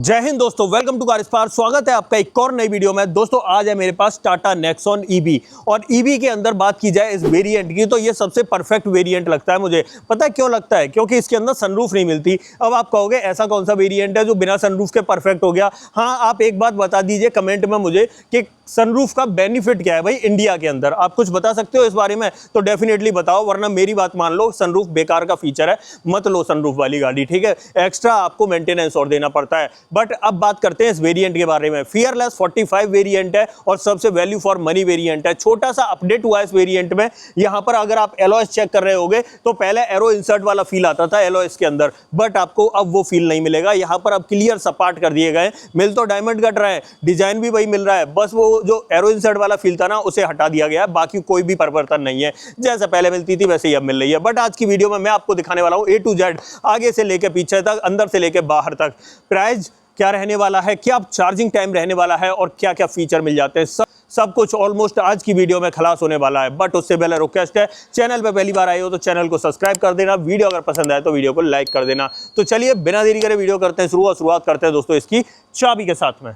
जय हिंद दोस्तों, welcome to car spark. स्वागत है आपका एक और नई वीडियो में। दोस्तों आज है मेरे पास टाटा नेक्सॉन ईवी और ईवी के अंदर बात की जाए इस वेरिएंट की तो ये सबसे परफेक्ट वेरिएंट लगता है मुझे। पता है क्यों लगता है? क्योंकि इसके अंदर सनरूफ नहीं मिलती। अब आप कहोगे ऐसा कौन सा वेरिएंट है जो बिना सनरूफ के परफेक्ट हो गया? हाँ, आप एक बात बता दीजिए कमेंट में मुझे कि सनरूफ का बेनिफिट क्या है भाई इंडिया के अंदर। आप कुछ बता सकते हो इस बारे में तो डेफिनेटली बताओ, वरना मेरी बात मान लो, सनरूफ बेकार का फीचर है, मत लो सनरूफ वाली गाड़ी, ठीक है? एक्स्ट्रा आपको मेंटेनेंस और देना पड़ता है। बट अब बात करते हैं इस वेरिएंट के बारे में। फियरलेस 45 वेरिएंट है और सबसे वैल्यू फॉर मनी वेरिएंट है। छोटा सा अपडेट हुआ इस वेरिएंट में। यहां पर अगर आप एलॉयस चेक कर रहे होगे तो पहले एरो इंसर्ट वाला फील आता था एलॉयस के अंदर, बट आपको अब वो फील नहीं मिलेगा। यहां पर अब क्लियर सपाट कर दिए गए। मिल तो डायमंड कट रहा है, डिजाइन भी वही मिल रहा है, बस वो जो एरो इंसर्ट वाला फील था ना उसे हटा दिया गया है। बाकी कोई भी परिवर्तन नहीं है, जैसे पहले मिलती थी वैसे ही अब मिल रही है। बट आज की वीडियो में मैं आपको दिखाने वाला हूं ए टू जेड, आगे से लेकर पीछे तक, अंदर से लेकर बाहर तक। प्राइस क्या रहने वाला है, क्या चार्जिंग टाइम रहने वाला है और क्या क्या फीचर मिल जाते हैं, सब कुछ ऑलमोस्ट आज की वीडियो में खलास होने वाला है। बट उससे पहले रिक्वेस्ट है, चैनल पे पहली बार आए हो तो चैनल को सब्सक्राइब कर देना, वीडियो अगर पसंद आए तो वीडियो को लाइक कर देना। तो चलिए बिना देरी करे वीडियो करते हैं शुरुआत करते हैं दोस्तों इसकी चाबी के साथ में।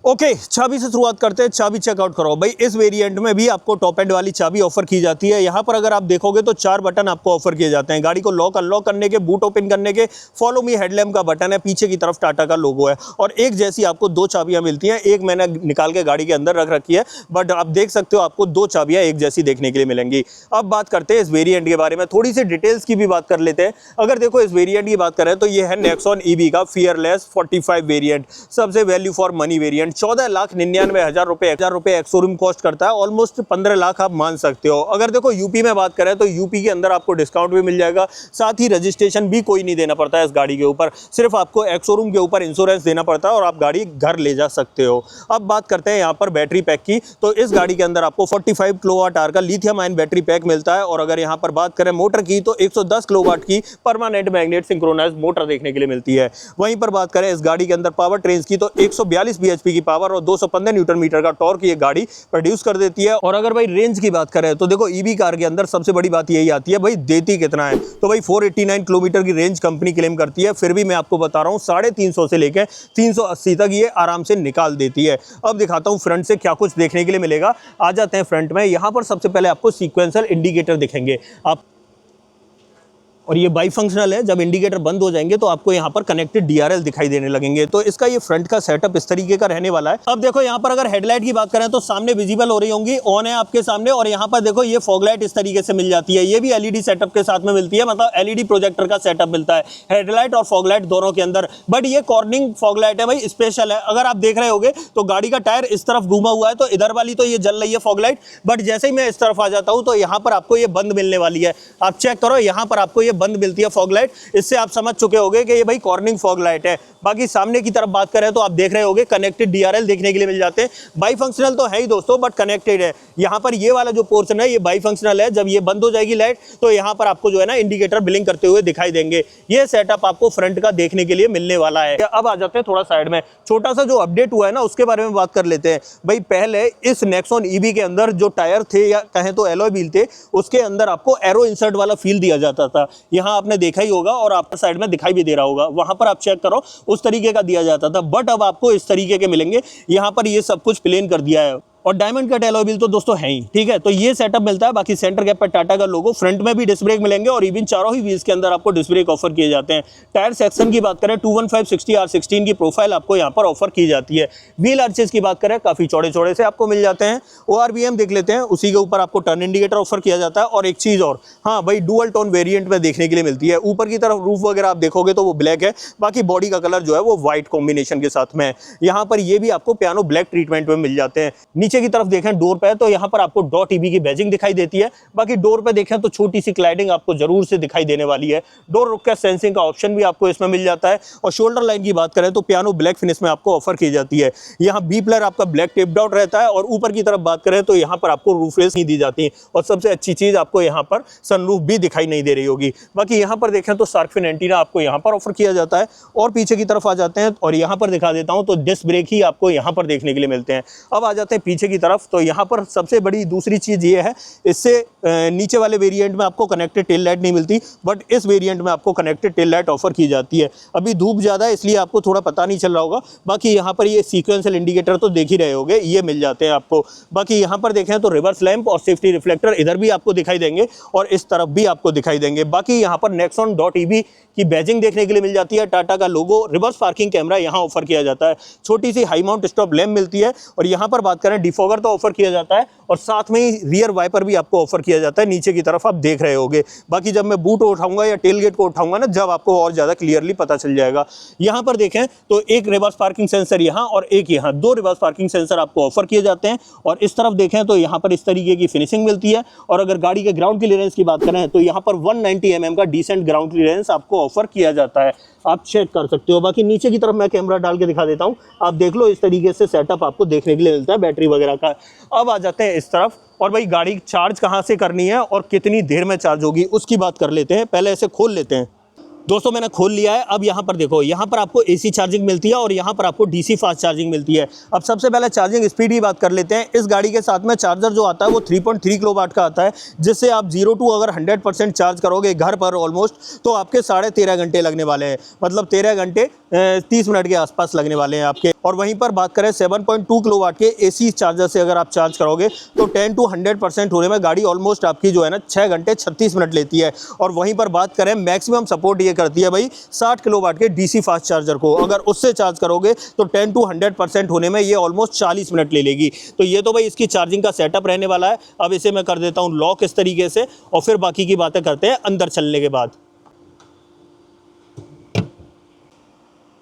ओके, चाबी से शुरुआत करते हैं। चाबी चेकआउट करो भाई। इस वेरिएंट में भी आपको टॉप एंड वाली चाबी ऑफर की जाती है। यहाँ पर अगर आप देखोगे तो 4 बटन आपको ऑफर किए जाते हैं। गाड़ी को लॉक अनलॉक करने के, बूट ओपन करने के, फॉलो मी हेडलैम्प का बटन है, पीछे की तरफ टाटा का लोगो है और एक जैसी आपको 2 चाबियां मिलती हैं। एक मैंने निकाल के गाड़ी के अंदर रख रखी है, बट आप देख सकते हो आपको 2 चाबियां एक जैसी देखने के लिए मिलेंगी। अब बात करते हैं इस वेरिएंट के बारे में, थोड़ी सी डिटेल्स की भी बात कर लेते हैं। अगर देखो इस वेरिएंट की बात करें तो ये है नेक्सॉन ईवी का फियरलेस 45 वेरिएंट, सबसे वैल्यू फॉर मनी वेरिएंट। 14,99,000 रुपए एक शोरूम कॉस्ट करता है, ऑलमोस्ट 15 लाख आप मान सकते हो। अगर देखो यूपी में बात करें तो यूपी के अंदर आपको डिस्काउंट भी मिल जाएगा, साथ ही रजिस्ट्रेशन भी कोई नहीं देना पड़ता है इस गाड़ी के ऊपर, सिर्फ आपको एक शोरूम के ऊपर इंश्योरेंस देना पड़ता है और आप गाड़ी घर ले जा सकते हो। अब बात करते हैं यहाँ पर बैटरी पैक की, तो इस गाड़ी के अंदर आपको 45 किलोवाट आवर का लिथियम आयन बैटरी पैक मिलता है। और अगर यहाँ पर बात करें मोटर की तो 110 किलोवाट की परमानेंट मैग्नेट सिंक्रोनाइज्ड मोटर देखने के लिए मिलती है। वहीं पर बात करें इस गाड़ी के अंदर पावर ट्रेन की तो 142 bhp की पावर और 215 न्यूटन मीटर का टॉर्क ये गाड़ी प्रोड्यूस कर देती है। और अगर भाई रेंज की बात करें तो देखो ईवी कार के अंदर सबसे बड़ी बात यही आती है भाई देती कितना है। तो भाई 489 किलोमीटर की रेंज कंपनी क्लेम करती है, फिर भी मैं आपको बता रहा हूँ 350 से लेकर 380 तक ये आराम से निकाल देती है। अब दिखाता हूँ फ्रंट से क्या कुछ देखने के लिए मिलेगा। आ जाते हैं फ्रंट में। यहाँ पर सबसे पहले आपको सीक्वेंशियल इंडिकेटर दिखेंगे आप, और ये बाई फंक्शनल है। जब इंडिकेटर बंद हो जाएंगे तो आपको यहाँ पर कनेक्टेड डीआरएल दिखाई देने लगेंगे। तो इसका ये फ्रंट का सेटअप इस तरीके का रहने वाला है। अब देखो यहाँ पर अगर हेडलाइट की बात करें तो सामने विजिबल हो रही होंगी, ऑन है आपके सामने। और यहाँ पर देखो ये फॉग लाइट इस तरीके से मिल जाती है, ये भी एलईडी सेटअप के साथ में मिलती है, मतलब एलईडी प्रोजेक्टर का सेटअप मिलता है हेडलाइट और फॉग लाइट दोनों के अंदर। बट ये कॉर्निंग फॉग लाइट है भाई, स्पेशल है। अगर आप देख रहे होगे तो गाड़ी का टायर इस तरफ घूमा हुआ है तो इधर वाली तो ये जल रही है फॉग लाइट, बट जैसे ही मैं इस तरफ आ जाता हूँ तो यहाँ पर आपको ये बंद मिलने वाली है। आप चेक करो, यहाँ पर आपको ये बंद मिलती है फॉग। इससे आप समझ चुके होंगे कि ये भाई कॉर्निंग फॉग लाइट है। बाकी सामने की तरफ बात करें तो आप देख रहे होंगे कनेक्टेड डीआरएल देखने के लिए मिल जाते हैं। बाई फंक्शनल तो है ही दोस्तों, बट कनेक्टेड है। यहाँ पर ये वाला जो पोर्शन है ये बाई फंक्शनल है। जब ये बंद हो जाएगी लाइट तो यहाँ पर आपको जो है ना इंडिकेटर ब्लिंक करते हुए दिखाई देंगे। ये सेटअप आपको फ्रंट का देखने के लिए मिलने वाला है। अब आ जाते हैं थोड़ा साइड में, छोटा सा जो अपडेट हुआ है ना उसके बारे में बात कर लेते हैं। भाई पहले इस नेक्सॉन ईवी के अंदर जो टायर थे या कहें तो एलॉय व्हील थे, उसके अंदर आपको एरो इंसर्ट वाला फील दिया जाता था। यहाँ आपने देखा ही होगा और आपके साइड में दिखाई भी दे रहा होगा, वहां पर आप चेक करो उस तरीके का दिया जाता था। बट अब आपको इस तरीके के मिलेंगे। यहाँ पर ये सब कुछ प्लेन कर दिया है और डायमंड कट एलॉय व्हील तो दोस्तों है ही, ठीक है। तो ये सेटअप मिलता है। बाकी सेंटर गैप पर टाटा का लोगो, फ्रंट में भी डिस्क ब्रेक मिलेंगे और इवन चारों ही व्हील्स के अंदर आपको डिस्क ब्रेक ऑफर किए जाते हैं। टायर सेक्शन की बात करें 215/60R16 की प्रोफाइल आपको यहाँ पर ऑफर की जाती है। व्हील आर्चेस की बात करें काफी चौड़े चौड़े से आपको मिल जाते हैं। ORVM देख लेते हैं, उसी के ऊपर आपको टर्न इंडिकेटर ऑफर किया जाता है। और एक चीज और, हाँ भाई डुअल टोन वेरिएंट में देखने के लिए मिलती है। ऊपर की तरफ रूफ वगैरह आप देखोगे तो वो ब्लैक है, बाकी बॉडी का कलर जो है वो व्हाइट कॉम्बिनेशन के साथ में। यहाँ पर ये भी आपको पियानो ब्लैक ट्रीटमेंट में मिल जाते हैं। नीचे की तरफ देखें डोर पे तो यहाँ पर आपको डॉट ईबी की बैजिंग दिखाई देती है। बाकी डोर पे देखें तो छोटी सी क्लाइडिंग आपको जरूर से दिखाई देने वाली है। डोर रुक का सेंसिंग का ऑप्शन भी आपको इसमें मिल जाता है। और शोल्डर लाइन की बात करें तो पियानो ब्लैक फिनिश में आपको ऑफर की जाती है। यहाँ बी प्लेयर आपका ब्लैक टेप्ड आउट रहता है। और ऊपर की तरफ बात करें तो यहाँ पर आपको रूफ रेस नहीं दी जाती। और सबसे अच्छी चीज आपको यहाँ पर सनरूफ भी दिखाई नहीं दे रही होगी। बाकी यहाँ पर देखें तो शार्क फिन एंटीना आपको यहाँ पर ऑफर किया जाता है। और पीछे की तरफ आ जाते हैं और यहाँ पर दिखा देता हूँ तो डिस्क ब्रेक ही आपको यहाँ पर देखने के लिए मिलते हैं। अब आ जाते हैं नीचे की तरफ, तो यहाँ पर सबसे बड़ी दूसरी चीज़ ये है, इससे नीचे वाले वेरिएंट में आपको कनेक्टेड टेल लाइट नहीं मिलती, बट इस वेरिएंट में आपको कनेक्टेड टेल लाइट ऑफर की जाती है। अभी धूप ज़्यादा है इसलिए आपको थोड़ा पता नहीं चल रहा होगा, बाकी यहाँ पर ये सीक्वेंशियल इंडिकेटर तो देख ही रहे होगे, ये मिल जाते हैं आपको। बाकी यहाँ पर देखें तो रिवर्स लैंप और सेफ्टी रिफ्लेक्टर इधर भी आपको दिखाई देंगे और इस तरफ भी आपको दिखाई देंगे। बाकी यहाँ पर Nexon.EB की बैजिंग देखने के लिए मिल जाती है, टाटा का लोगो, रिवर्स पार्किंग कैमरा यहाँ ऑफर किया जाता है, छोटी सी हाई माउंट स्टॉप लैंप मिलती है, और यहाँ पर बात करें डिफॉगर तो ऑफर किया जाता है, और साथ में ही रियर वाइपर भी आपको ऑफर किया जाता है, नीचे की तरफ आप देख रहे होगे। बाकी जब मैं बूट उठाऊंगा या टेल गेट को उठाऊंगा ना, जब आपको और ज़्यादा क्लियरली पता चल जाएगा। यहाँ पर देखें तो एक रिवर्स पार्किंग सेंसर यहाँ और एक यहाँ, दो रिवर्स पार्किंग सेंसर आपको ऑफर किए जाते हैं। और इस तरफ देखें तो यहाँ पर इस तरीके की फिनिशिंग मिलती है, और अगर गाड़ी के ग्राउंड क्लियरेंस की बात करें तो यहाँ पर 190 mm का डिसेंट ग्राउंड क्लियरेंस आपको ऑफर किया जाता है, आप चेक कर सकते हो। बाकी नीचे की तरफ मैं कैमरा डाल के दिखा देता हूँ, आप देख लो, इस तरीके से सेटअप आपको देखने के लिए मिलता है बैटरी वगैरह का। अब आ जाते हैं इस तरफ, और भाई गाड़ी चार्ज कहाँ से करनी है और कितनी देर में चार्ज होगी उसकी बात कर लेते हैं। पहले ऐसे खोल लेते हैं दोस्तों, मैंने खोल लिया है। अब यहाँ पर देखो, यहाँ पर आपको AC चार्जिंग मिलती है और यहाँ पर आपको DC फास्ट चार्जिंग मिलती है। अब सबसे पहले चार्जिंग स्पीड की बात कर लेते हैं। इस गाड़ी के साथ में चार्जर जो आता है वो 3.3 किलोवाट का आता है, जिससे आप 0 to अगर 100% चार्ज करोगे घर पर ऑलमोस्ट, तो आपके 13.5 घंटे लगने वाले हैं, मतलब 13 घंटे 30 मिनट के आसपास लगने वाले हैं आपके। और वहीं पर बात करें 7.2 किलोवाट के AC चार्जर से अगर आप चार्ज करोगे तो 10 to 100% होने में गाड़ी ऑलमोस्ट आपकी जो है ना 6 घंटे 36 मिनट लेती है। और वहीं पर बात करें मैक्सिमम सपोर्ट ये करती है भाई 60 किलोवाट के DC फास्ट चार्जर को, अगर उससे चार्ज करोगे तो 10 to 100% होने में ये ऑलमोस्ट 40 मिनट ले लेगी। तो ये तो भाई इसकी चार्जिंग का सेटअप रहने वाला है। अब इसे मैं कर देता हूँ लॉक इस तरीके से, और फिर बाकी की बातें करते हैं अंदर चलने के बाद।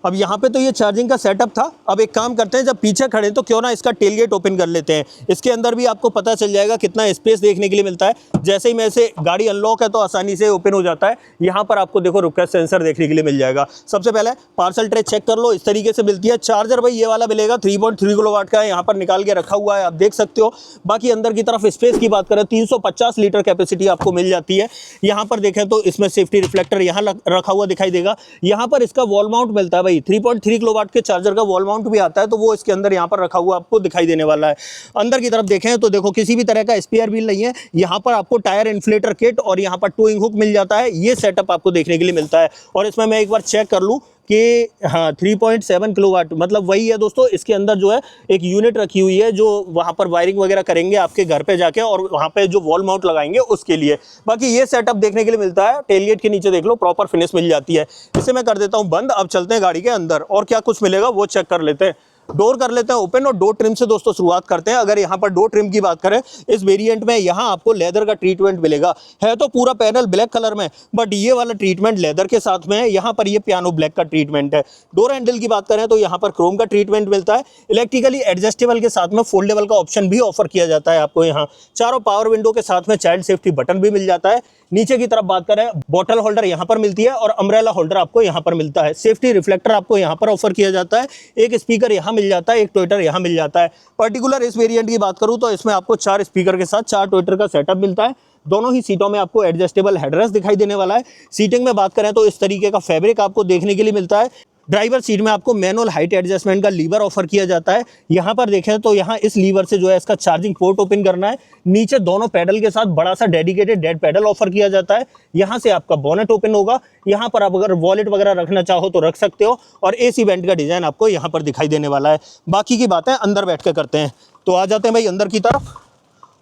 अब यहाँ पे तो ये चार्जिंग का सेटअप था। अब एक काम करते हैं, जब पीछे खड़े तो क्यों ना इसका टेलगेट ओपन कर लेते हैं, इसके अंदर भी आपको पता चल जाएगा कितना स्पेस देखने के लिए मिलता है। जैसे ही मैं इसे, गाड़ी अनलॉक है तो आसानी से ओपन हो जाता है। यहाँ पर आपको देखो रिक्वेस्ट सेंसर देखने के लिए मिल जाएगा। सबसे पहले पार्सल ट्रे चेक कर लो, इस तरीके से मिलती है। चार्जर भाई ये वाला मिलेगा 3.3 किलोवाट का है, यहाँ पर निकाल के रखा हुआ है, आप देख सकते हो। बाकी अंदर की तरफ स्पेस की बात करें 350 लीटर कैपेसिटी आपको मिल जाती है। यहाँ पर देखें तो इसमें सेफ्टी रिफ्लेक्टर यहाँ रखा हुआ दिखाई देगा। यहाँ पर इसका वॉल माउंट मिलता है भाई, 3.3 किलोवाट के चार्जर का वॉल माउंट भी आता है, तो वो इसके अंदर यहाँ पर रखा हुआ आपको दिखाई देने वाला है। अंदर की तरफ देखें तो देखो किसी भी तरह का स्पेयर व्हील नहीं है। यहाँ पर आपको टायर इन्फ्लेटर किट और यहाँ पर टोइंग हुक मिल जाता है, ये सेटअप आपको देखने के लिए मिलता है। और इसमें मैं एक बार चेक कर लूँ कि हाँ 3.7 किलोवाट मतलब वही है दोस्तों। इसके अंदर जो है एक यूनिट रखी हुई है जो वहाँ पर वायरिंग वगैरह करेंगे आपके घर पे जाके, और वहाँ पे जो वॉल माउंट लगाएंगे उसके लिए। बाकी ये सेटअप देखने के लिए मिलता है। टेलगेट के नीचे देख लो प्रॉपर फिनिश मिल जाती है। इसे मैं कर देता हूँ बंद। अब चलते हैं गाड़ी के अंदर और क्या कुछ मिलेगा वो चेक कर लेते हैं। डोर कर लेते हैं ओपन, और डोर ट्रिम से दोस्तों शुरुआत करते हैं। अगर यहाँ पर डोर ट्रिम की बात करें, इस वेरिएंट में यहाँ आपको लेदर का ट्रीटमेंट मिलेगा। है तो पूरा पैनल ब्लैक कलर में, बट ये वाला ट्रीटमेंट लेदर के साथ में है। यहाँ पर ये पियानो ब्लैक का ट्रीटमेंट है। डोर हैंडल की बात करें तो यहाँ पर क्रोम का ट्रीटमेंट मिलता है। इलेक्ट्रिकली एडजस्टेबल के साथ में फोल्डेबल का ऑप्शन भी ऑफर किया जाता है आपको। यहाँ चारों पावर विंडो के साथ में चाइल्ड सेफ्टी बटन भी मिल जाता है। नीचे की तरफ बात करें, बॉटल होल्डर यहाँ पर मिलती है और अम्ब्रेला होल्डर आपको यहाँ पर मिलता है। सेफ्टी रिफ्लेक्टर आपको यहाँ पर ऑफर किया जाता है। एक स्पीकर यहाँ मिल जाता है, एक ट्विटर यहाँ मिल जाता है। पर्टिकुलर इस वेरिएंट की बात करूँ तो इसमें आपको 4 स्पीकर के साथ 4 ट्विटर का सेटअप मिलता है। दोनों ही सीटों में आपको एडजस्टेबल हेडरेस्ट दिखाई देने वाला है। सीटिंग में बात करें तो इस तरीके का फैब्रिक आपको देखने के लिए मिलता है। ड्राइवर सीट में आपको मैनुअल हाइट एडजस्टमेंट का लीवर ऑफर किया जाता है। यहाँ पर देखें तो यहाँ इस लीवर से जो है इसका चार्जिंग पोर्ट ओपन करना है। नीचे दोनों पैडल के साथ बड़ा सा डेडिकेटेड डेड पैडल ऑफर किया जाता है। यहाँ से आपका बोनेट ओपन होगा। यहाँ पर आप अगर वॉलेट वगैरह रखना चाहो तो रख सकते हो, और AC वेंट का डिजाइन आपको यहाँ पर दिखाई देने वाला है। बाकी की बातें अंदर बैठ के करते हैं। तो आ जाते हैं भाई अंदर की तरफ,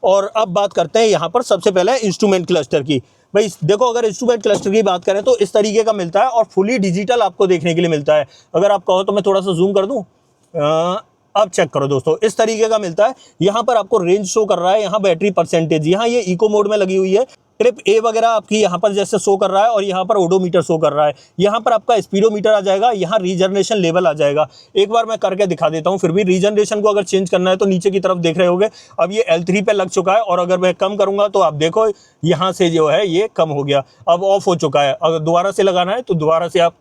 और अब बात करते हैं यहाँ पर सबसे पहले इंस्ट्रूमेंट क्लस्टर की। भाई देखो, अगर इंस्ट्रूमेंट क्लस्टर की बात करें तो इस तरीके का मिलता है और फुली डिजिटल आपको देखने के लिए मिलता है। अगर आप कहो तो मैं थोड़ा सा जूम कर दूं, अब चेक करो दोस्तों, इस तरीके का मिलता है। यहाँ पर आपको रेंज शो कर रहा है, यहाँ बैटरी परसेंटेज, यहाँ ये इको मोड में लगी हुई है। ट्रिप ए वगैरह आपकी यहाँ पर जैसे शो कर रहा है, और यहाँ पर ओडोमीटर शो कर रहा है। यहाँ पर आपका स्पीडोमीटर आ जाएगा, यहाँ रीजनरेशन लेवल आ जाएगा। एक बार मैं करके दिखा देता हूँ। फिर भी रीजनरेशन को अगर चेंज करना है तो नीचे की तरफ देख रहे होगे, अब ये L3 पे लग चुका है, और अगर मैं कम करूँगा तो आप देखो यहाँ से जो है ये कम हो गया, अब ऑफ हो चुका है। अगर दोबारा से लगाना है तो दोबारा से आप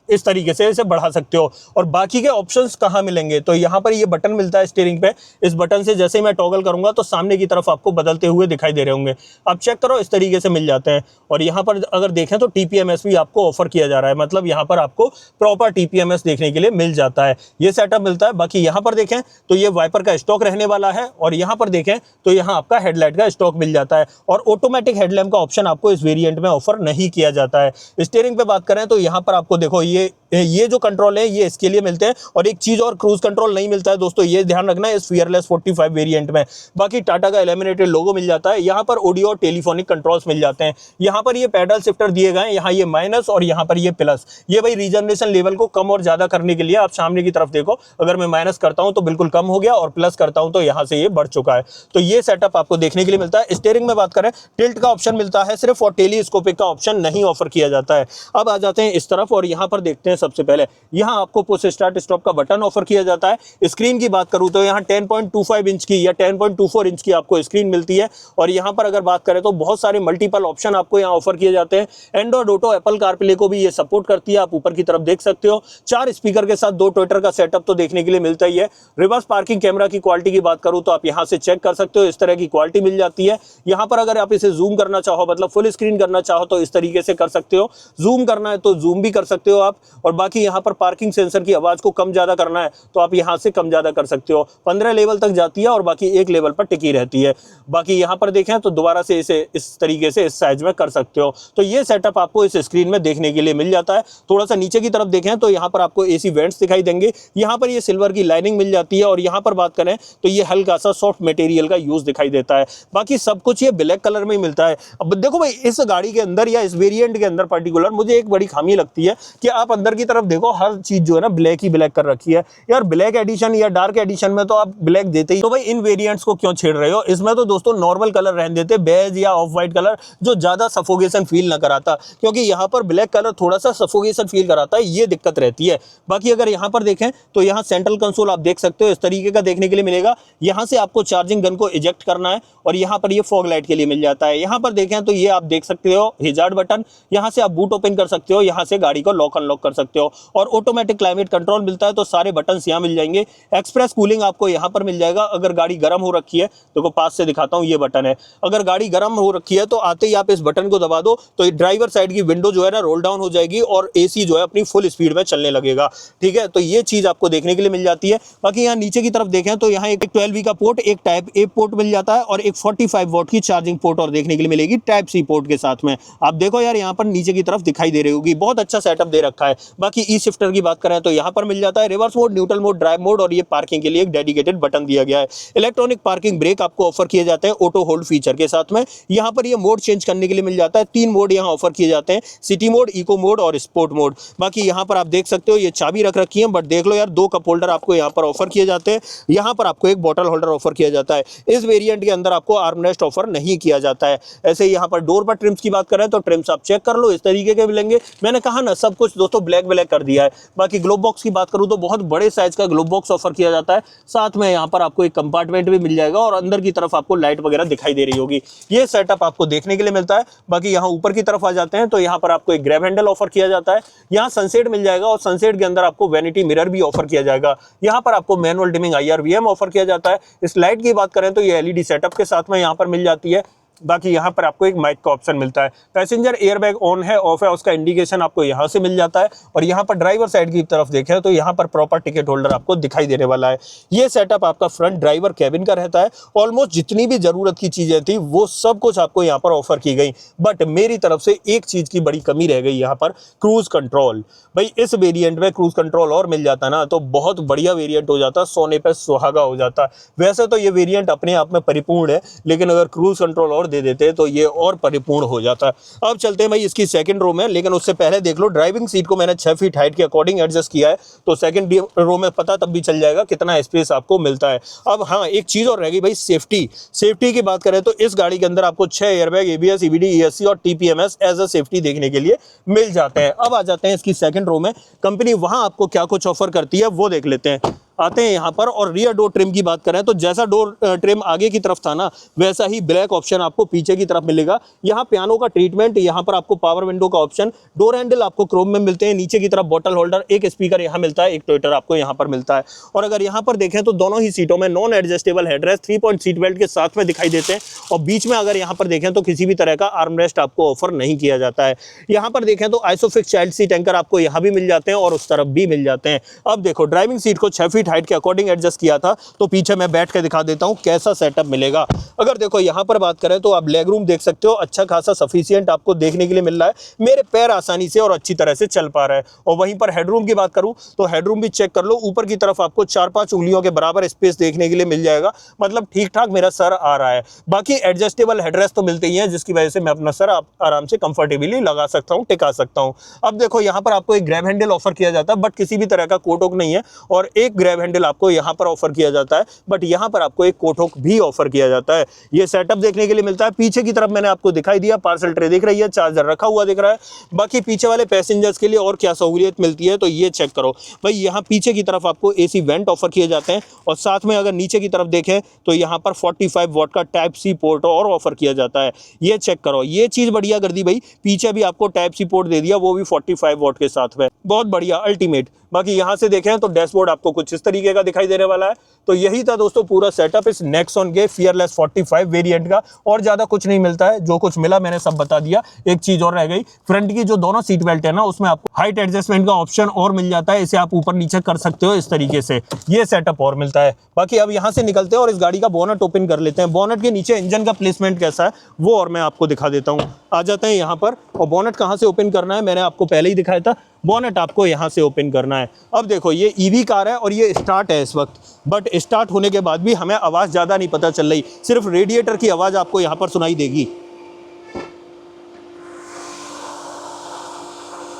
इस तरीके से इसे बढ़ा सकते हो। और बाकी के ऑप्शंस कहाँ मिलेंगे, तो यहाँ पर ये बटन मिलता है स्टीयरिंग पे। इस बटन से जैसे ही मैं टॉगल करूंगा तो सामने की तरफ आपको बदलते हुए दिखाई दे रहे होंगे, आप चेक करो, इस तरीके से मिल जाते हैं। और यहाँ पर अगर देखें तो टीपीएमएस भी आपको ऑफर किया जा रहा है, मतलब यहाँ पर आपको प्रॉपर टीपीएमएस देखने के लिए मिल जाता है, ये सेटअप मिलता है। बाकी यहाँ पर देखें तो ये वाइपर का स्टॉक रहने वाला है, और यहाँ पर देखें तो यहाँ आपका हेडलाइट का स्टॉक मिल जाता है। और ऑटोमेटिक हेडलैम्प का ऑप्शन आपको इस वेरिएंट में ऑफर नहीं किया जाता है। स्टीयरिंग पे बात करें तो यहाँ पर आपको देखो ये जो कंट्रोल है ये इसके लिए मिलते हैं। और एक चीज और, क्रूज कंट्रोल नहीं मिलता है दोस्तों, ये ध्यान रखना है इस फियरलेस 45 वेरिएंट में। बाकी टाटा का एलिमिनेटेड लोगो मिल जाता है। यहाँ पर ऑडियो और टेलीफोनिक कंट्रोल्स मिल जाते हैं। यहाँ पर ये पैडल शिफ्टर दिए गए हैं, यहाँ ये माइनस और यहाँ पर ये प्लस। ये भाई रीजनरेशन लेवल को कम और ज्यादा करने के लिए, आप सामने की तरफ देखो, अगर मैं माइनस करता हूं तो बिल्कुल कम हो गया, और प्लस करता हूं तो यहाँ से ये बढ़ चुका है। तो ये सेटअप आपको देखने के लिए मिलता है। स्टीयरिंग में बात करें, टिल्ट का ऑप्शन मिलता है सिर्फ, और टेलीस्कोपिक का ऑप्शन नहीं ऑफर किया जाता है। अब आ जाते हैं इस तरफ, और यहाँ पर देखते हैं सबसे पहले यहाँ आपको पुश स्टार्ट स्टॉप का बटन ऑफर किया जाता है। स्क्रीन की बात करूं तो यहाँ 10.25 इंच की या 10.24 इंच की आपको स्क्रीन मिलती है। और यहाँ पर अगर बात करें तो बहुत सारे मल्टीपल ऑप्शन आपको यहाँ ऑफर किए जाते हैं। एंड्रॉइड ऑटो, एप्पल कारप्ले को भी ये सपोर्ट करती है, आप ऊपर की तरफ देख सकते हो। 4 स्पीकर के साथ 2 ट्विटर का सेटअप तो देखने के लिए मिलता ही है। रिवर्स पार्किंग कैमरा की क्वालिटी की बात करूं तो आप यहाँ से चेक कर सकते हो, इस तरह की क्वालिटी मिल जाती है। यहाँ पर अगर आप इसे जूम करना चाहो, मतलब फुल स्क्रीन करना चाहो, तो इस तरीके से कर सकते हो। जूम करना है तो जूम भी कर सकते हो आप। और बाकी यहाँ पर पार्किंग सेंसर की आवाज को कम ज्यादा करना है तो आप यहाँ से कम ज्यादा कर सकते हो। 15 लेवल तक जाती है और बाकी 1 लेवल पर टिकी रहती है। बाकी यहाँ पर देखें तो दोबारा से इसे इस तरीके से इस साइज में कर सकते हो। तो ये सेटअप आपको इस स्क्रीन में देखने के लिए मिल जाता है। थोड़ा सा नीचे की तरफ देखें तो यहाँ पर आपको एसी वेंट्स दिखाई देंगे। यहाँ पर ये सिल्वर की लाइनिंग मिल जाती है, और यहाँ पर बात करें तो ये हल्का सा सॉफ्ट मटेरियल का यूज दिखाई देता है। बाकी सब कुछ ये ब्लैक कलर में ही मिलता है। अब देखो भाई, इस गाड़ी के अंदर या इस वेरिएंट के अंदर पर्टिकुलर मुझे एक बड़ी खामी लगती है कि आप अंदर की तरफ देखो, हर चीज जो है ना ब्लैक ही ब्लैक कर रखी है। यार ब्लैक एडिशन या डार्क एडिशन में तो आप ब्लैक देते ही, तो भाई इन वेरिएंट्स को क्यों छेड़ रहे हो? इसमें तो दोस्तों नॉर्मल कलर रहने देते, बेज या ऑफ व्हाइट कलर, जो ज्यादा सफोकेशन फील ना कराता, क्योंकि यहाँ पर ब्लैक कलर थोड़ा सा सफोकेशन फील कराता है, ये दिक्कत रहती है। बाकी अगर यहाँ पर देखें तो यहाँ सेंट्रल कंसोल आप देख सकते हो, इस तरीके का देखने के लिए मिलेगा। यहाँ से आपको चार्जिंग गन को इजेक्ट करना है, और यहाँ पर ये फॉग लाइट के लिए मिल जाता है। यहाँ पर देखें तो ये आप देख सकते हो हिजार्ड बटन, यहाँ से आप बूट ओपन कर सकते हो, यहाँ से गाड़ी को लॉक अनलॉक कर सकते हो। और ऑटोमेटिक क्लाइमेट कंट्रोल मिलता है, तो सारे बटन यहाँ मिल जाएंगे। एक्सप्रेस कूलिंग आपको यहाँ पर मिल जाएगा। अगर गाड़ी गर्म हो रखी है, देखो पास से दिखाता हूँ, ये बटन है। अगर गाड़ी गर्म हो रखी है तो आते ही आप इस बटन को दबा दो तो ड्राइवर साइड की विंडो जो है ना रोल डाउन हो जाएगी, और एसी जो है अपनी फुल स्पीड में चलने लगेगा। ठीक है, तो ये चीज आपको देखने के लिए मिल जाती है। बाकी यहाँ नीचे की तरफ देखें तो यहाँ एक 12V का पोर्ट, एक टाइप ए पोर्ट मिल जाता है, और एक 45 वॉट की चार्जिंग पोर्ट और देखने के लिए मिलेगी टाइप सी पोर्ट के साथ में। आप देखो यार, यहाँ पर नीचे की तरफ दिखाई दे रही होगी, बहुत अच्छा सेटअप दे रखा है। बाकी ई शिफ्टर की बात करें तो यहाँ पर मिल जाता है reverse mode, neutral mode, drive mode, और ये पार्किंग के लिए एक डेडिकेटेड बटन दिया गया है। इलेक्ट्रॉनिक पार्किंग ब्रेक आपको ऑफर किए जाते हैं ऑटो होल्ड फीचर के साथ में। यहाँ पर ये मोड चेंज करने के लिए मिल जाता है। 3 मोड यहाँ ऑफर किए जाते हैं, सिटी मोड, इको मोड और स्पोर्ट मोड। बाकी यहाँ पर आप देख सकते हो ये चाबी रख रखी है, बट देख लो यार 2 कप होल्डर आपको यहाँ पर ऑफर किए जाते हैं। यहाँ पर आपको एक बॉटल होल्डर ऑफर किया जाता है। इस वेरिएंट के अंदर आपको आर्मरेस्ट ऑफर नहीं किया जाता है। ऐसे यहाँ पर डोर पर ट्रिम्स की बात करें तो ट्रिम्स आप चेक कर लो, इस तरीके के मिलेंगे। मैंने कहा ना सब कुछ दोस्तों ब्लैक ब्लैक कर दिया है। बाकी ग्लोब बॉक्स की बात करूँ तो बहुत बड़े साइज का ग्लोब बॉक्स ऑफर किया जाता है। साथ में यहाँ पर आपको एक कंपार्टमेंट भी मिल जाएगा, और अंदर की तरफ आपको लाइट वगैरह दिखाई दे रही होगी। ये सेटअप आपको देखने के लिए मिलता है। बाकी यहाँ ऊपर की तरफ आ जाते हैं तो यहाँ पर आपको एक ग्रैब हैंडल ऑफर किया जाता है। यहाँ सनसेट मिल जाएगा, और सनसेट के अंदर आपको वैनिटी मिरर भी ऑफर किया जाएगा। यहाँ पर आपको मैनुअल डिमिंग IRVM ऑफर किया जाता है। इस लाइट की बात करें तो ये LED सेटअप के साथ में यहाँ पर मिल जाती है। बाकी यहाँ पर आपको एक माइक का ऑप्शन मिलता है। पैसेंजर एयरबैग ऑन है ऑफ है उसका इंडिकेशन आपको यहाँ से मिल जाता है। और यहाँ पर ड्राइवर साइड की तरफ देखें तो यहाँ पर प्रॉपर टिकट होल्डर आपको दिखाई देने वाला है। ये सेटअप आपका फ्रंट ड्राइवर कैबिन का रहता है। ऑलमोस्ट जितनी भी जरूरत की चीजें थी वो सब कुछ आपको यहाँ पर ऑफर की गई, बट मेरी तरफ से एक चीज की बड़ी कमी रह गई यहाँ पर, क्रूज कंट्रोल। भाई इस वेरिएंट में क्रूज कंट्रोल और मिल जाता ना तो बहुत बढ़िया वेरिएंट हो जाता, सोने पे सुहागा हो जाता। वैसे तो ये वेरिएंट अपने आप में परिपूर्ण है, लेकिन अगर क्रूज कंट्रोल और दे देते तो ये और परिपूर्ण हो जाता। अब चलते हैं भाई इसकी सेकंड रो में, लेकिन उससे पहले देख लो ड्राइविंग सीट को मैंने 6 फीट हाइट के अकॉर्डिंग एडजस्ट किया है, तो सेकंड रो में पता तब भी चल जाएगा कितना स्पेस आपको मिलता है। अब हाँ, एक चीज और रह गई भाई, सेफ्टी की बात करें तो इस गाड़ी के अंदर आपको 6 एयरबैग, ABS, EBD, ESC और TPMS एज अ सेफ्टी देखने के लिए मिल जाते हैं। अब आ जाते हैं इसकी सेकंड रो में, कंपनी वहां आपको क्या कुछ ऑफर करती है वो देख लेते हैं। आते हैं यहाँ पर। और रियर डोर ट्रिम की बात करें तो जैसा डोर ट्रिम आगे की तरफ था ना, वैसा ही ब्लैक ऑप्शन आपको पीछे की तरफ मिलेगा। यहाँ पियानो का ट्रीटमेंट, यहाँ पर आपको पावर विंडो का ऑप्शन, डोर हैंडल आपको क्रोम में मिलते हैं, नीचे की तरफ बॉटल होल्डर, एक स्पीकर यहाँ मिलता है, एक ट्विटर आपको यहाँ पर मिलता है। और अगर यहाँ पर देखें तो दोनों ही सीटों में non adjustable headrest 3 point seat belt के साथ में दिखाई देते हैं। और बीच में अगर यहाँ पर देखें तो किसी भी तरह का आर्मरेस्ट आपको ऑफर नहीं किया जाता है। यहाँ पर देखें तो आइसोफिक्स चाइल्ड सीट एंकर आपको यहाँ भी मिल जाते हैं और उस तरफ भी मिल जाते हैं। अब देखो, ड्राइविंग सीट को 6 फीट हाइट के अकॉर्डिंग एडजस्ट किया था, तो पीछे मैं बैठ के दिखा देता हूँ कैसा सेटअप मिलेगा। अगर देखो यहाँ पर बात करें तो आप लेग रूम देख सकते हो, अच्छा खासा सफिशिएंट आपको देखने के लिए मिल रहा है। मेरे पैर आसानी से और अच्छी तरह से चल पा रहे हैं। और वहीं पर हेडरूम की बात करूं तो हेडरूम भी चेक कर लो, ऊपर की तरफ आपको 4-5 उंगलियों के बराबर स्पेस देखने के लिए मिल जाएगा, मतलब ठीक ठाक मेरा सर आ रहा है। बाकी एडजस्टेबल हेडरेस्ट तो मिलते ही हैं, जिसकी वजह से मैं अपना सर आराम से कंफर्टेबली लगा सकता हूं, टिका सकता हूं। अब देखो यहाँ पर आपको एक ग्रैब हैंडल ऑफर किया जाता है, बट किसी भी तरह का कोट होक नहीं है। और एक ग्रैब हैंडल आपको यहाँ पर ऑफर किया जाता है, बट यहाँ पर आपको एक कोट होक भी ऑफर किया जाता है। ये सेटअप देखने के लिए मिलता है। पीछे की तरफ मैंने आपको दिखाई दिया, पार्सल ट्रे दिख रही है, चार्जर रखा हुआ दिख रहा है। बाकी पीछे वाले पैसेंजर्स के लिए और क्या सहूलियत मिलती है तो ये चेक करो भाई। यहाँ पीछे की तरफ आपको एसी वेंट ऑफर किए जाते हैं, और साथ में अगर नीचे की तरफ देखें तो यहाँ पर 45 वॉट का टाइप सी पोर्ट और ऑफर किया जाता है। ये चेक करो, ये चीज़ बढ़िया कर दी भाई। पीछे भी आपको टाइप सी पोर्ट दे दिया, वो भी 45 वॉट के साथ में, बहुत बढ़िया, अल्टीमेट। बाकी यहाँ से देखें तो डैशबोर्ड आपको कुछ इस तरीके का दिखाई देने वाला है। तो यही था दोस्तों पूरा सेटअप इस नेक्सॉन के फियरलेस 45 वेरिएंट का, और ज़्यादा कुछ नहीं मिलता है। जो कुछ मिला मैंने सब बता दिया। एक चीज़ और रह गई, फ्रंट की जो दोनों सीट बेल्ट है ना, उसमें आपको हाइट एडजस्टमेंट का ऑप्शन और मिल जाता है। इसे आप ऊपर नीचे कर सकते हो इस तरीके से, ये सेटअप और मिलता है। बाकी अब यहाँ से निकलते हैं और इस गाड़ी का बोनट ओपन कर लेते हैं। बोनट के नीचे इंजन का प्लेसमेंट कैसा है वो और मैं आपको दिखा देता हूँ। आ जाते हैं यहाँ पर, और बोनट कहाँ से ओपन करना है मैंने आपको पहले ही दिखाया था। बोनट आपको यहाँ से ओपन करना है। अब देखो, ये ईवी कार है और ये स्टार्ट है इस वक्त, बट स्टार्ट होने के बाद भी हमें आवाज़ ज़्यादा नहीं पता चल रही, सिर्फ रेडिएटर की आवाज़ आपको यहाँ पर सुनाई देगी।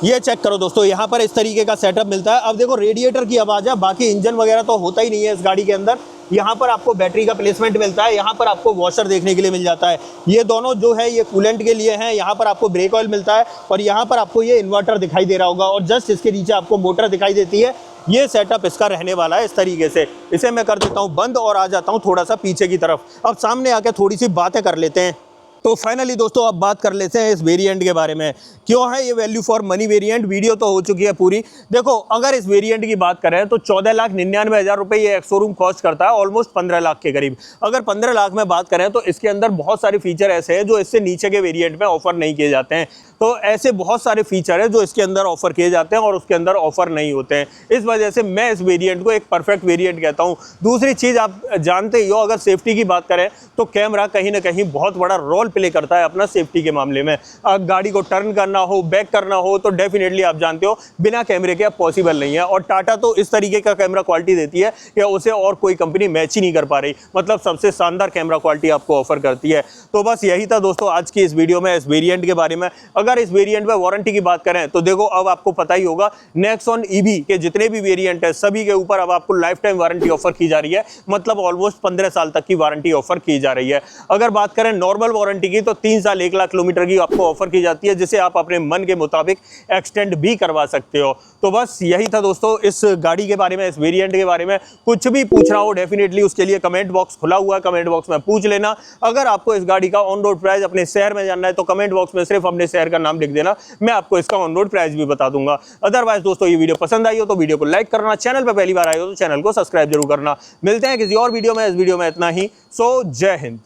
ये चेक करो दोस्तों, यहाँ पर इस तरीके का सेटअप मिलता है। अब देखो, रेडिएटर की आवाज़ है, बाकी इंजन वगैरह तो होता ही नहीं है इस गाड़ी के अंदर। यहाँ पर आपको बैटरी का प्लेसमेंट मिलता है, यहाँ पर आपको वॉशर देखने के लिए मिल जाता है। ये दोनों जो है ये कूलेंट के लिए हैं। यहाँ पर आपको ब्रेक ऑयल मिलता है, और यहाँ पर आपको ये इन्वर्टर दिखाई दे रहा होगा, और जस्ट इसके नीचे आपको मोटर दिखाई देती है। ये सेटअप इसका रहने वाला है इस तरीके से। इसे मैं कर देता हूँ बंद और आ जाता हूँ थोड़ा सा पीछे की तरफ। अब सामने आके थोड़ी सी बातें कर लेते हैं। तो फाइनली दोस्तों अब बात कर लेते हैं इस वेरिएंट के बारे में। क्यों है ये value for money variant? Video तो हो चुकी है पूरी। देखो, अगर इस वेरिएंट की बात करें तो 14,99,000 रुपये ये एक्स शोरूम कॉस्ट करता है, ऑलमोस्ट 15 लाख के करीब। अगर 15 लाख में बात करें तो इसके अंदर बहुत सारे फीचर ऐसे हैं जो इससे नीचे के वेरिएंट में ऑफर नहीं किए जाते हैं। तो ऐसे बहुत सारे फीचर हैं जो इसके अंदर ऑफर किए जाते हैं और उसके अंदर ऑफर नहीं होते हैं। इस वजह से मैं इस वेरिएंट को एक परफेक्ट वेरिएंट कहता हूँ। दूसरी चीज़ आप जानते ही हो, अगर सेफ्टी की बात करें तो कैमरा कहीं ना कहीं बहुत बड़ा रोल प्ले करता है अपना सेफ्टी के मामले में। गाड़ी को टर्न करना हो, बैक करना हो, तो डेफिनेटली आप जानते हो बिना कैमरे के अब पॉसिबल नहीं है। और टाटा तो इस तरीके का कैमरा क्वालिटी देती है कि उसे और कोई कंपनी मैच ही नहीं कर पा रही, मतलब सबसे शानदार कैमरा क्वालिटी आपको ऑफर करती है। तो बस यही था दोस्तों आज की इस वीडियो में इस वेरिएंट के बारे में। अगर इस वेरिएंट में वारंटी की बात करें तो देखो, अब आपको पता ही होगा नेक्सॉन ईवी के जितने भी वेरिएंट है सभी के ऊपर अब आपको लाइफ टाइम वारंटी ऑफर की जा रही है, मतलब ऑलमोस्ट 15 साल तक की वारंटी ऑफर की जा रही है। अगर बात करें नॉर्मल वारंटी की तो 3 साल 1 लाख किलोमीटर की आपको ऑफर की जाती है, जिसे आप अपने मन के मुताबिक एक्सटेंड भी करवा सकते हो। तो बस यही था दोस्तों इस गाड़ी के बारे में, इस वेरिएंट के बारे में। कुछ भी पूछना हो डेफिनेटली उसके लिए कमेंट बॉक्स खुला हुआ है, कमेंट बॉक्स में पूछ लेना। अगर आपको इस गाड़ी का ऑन रोड प्राइस अपने शहर में जानना है तो कमेंट बॉक्स में सिर्फ अपने शहर का नाम लिख देना, मैं आपको इसका ऑन रोड प्राइस भी बता दूंगा। अदरवाइज दोस्तों, ये वीडियो पसंद आई हो तो वीडियो को लाइक करना, चैनल पर पहली बार आए हो तो चैनल को सब्सक्राइब जरूर करना। मिलते हैं किसी और वीडियो में। इस वीडियो में इतना ही। सो जय हिंद।